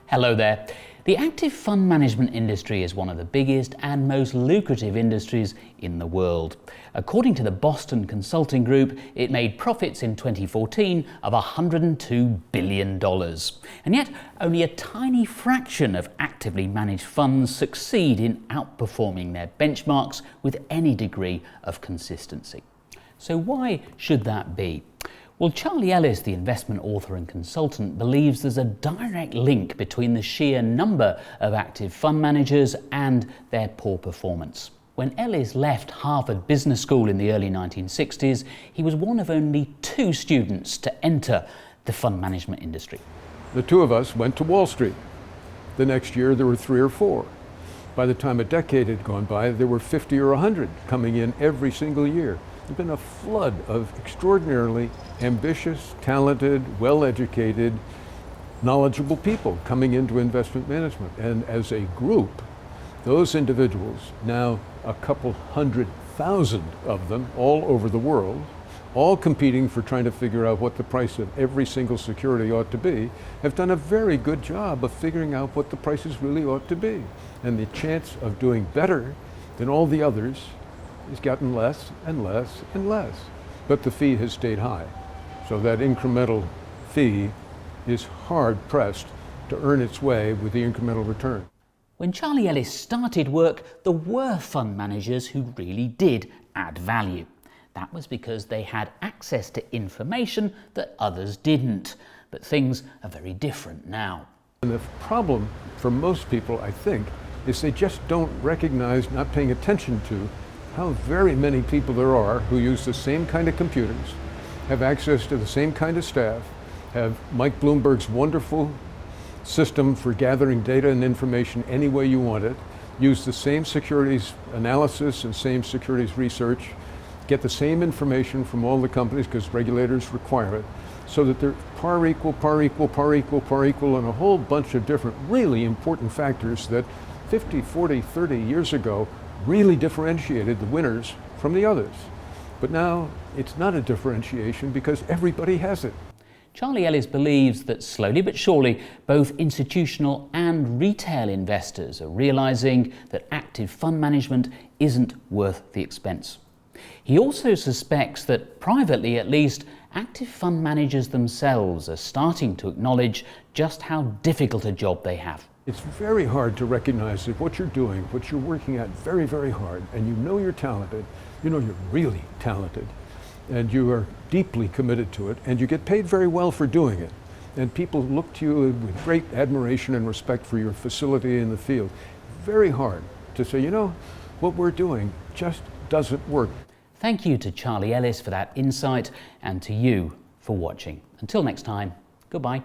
Hello there. The active fund management industry is one of the biggest and most lucrative industries in the world. According to the Boston Consulting Group, it made profits in 2014 of $102 billion. And yet, only a tiny fraction of actively managed funds succeed in outperforming their benchmarks with any degree of consistency. So why should that be? Well, Charlie Ellis, the investment author and consultant, believes there's a direct link between the sheer number of active fund managers and their poor performance. When Ellis left Harvard Business School in the early 1960s, he was one of only 2 students to enter the fund management industry. The 2 of us went to Wall Street. The next year there were 3 or 4. By the time a decade had gone by, there were 50 or 100 coming in every single year. There's been a flood of extraordinarily ambitious, talented, well-educated, knowledgeable people coming into investment management. And as a group, those individuals, now a couple 100,000 of them all over the world, all competing for trying to figure out what the price of every single security ought to be, have done a very good job of figuring out what the prices really ought to be. And the chance of doing better than all the others has gotten less and less and less. But the fee has stayed high. So that incremental fee is hard-pressed to earn its way with the incremental return. When Charlie Ellis started work, there were fund managers who really did add value. That was because they had access to information that others didn't. But things are very different now. And the problem for most people, I think, is they just don't recognize, not paying attention to, how very many people there are who use the same kind of computers, have access to the same kind of staff, have Mike Bloomberg's wonderful system for gathering data and information any way you want it, use the same securities analysis and same securities research, get the same information from all the companies because regulators require it, so that they're par equal, par equal, par equal, par equal, and a whole bunch of different really important factors that 50, 40, 30 years ago really differentiated the winners from the others. But now it's not a differentiation because everybody has it. Charlie Ellis believes that slowly but surely both institutional and retail investors are realizing that active fund management isn't worth the expense. He also suspects that, privately at least, active fund managers themselves are starting to acknowledge just how difficult a job they have. It's very hard to recognize that what you're doing, what you're working at very, very hard, and you know you're talented, you know you're really talented, and you are deeply committed to it, and you get paid very well for doing it. And people look to you with great admiration and respect for your facility in the field. Very hard to say, you know, what we're doing just doesn't work. Thank you to Charlie Ellis for that insight, and to you for watching. Until next time, goodbye.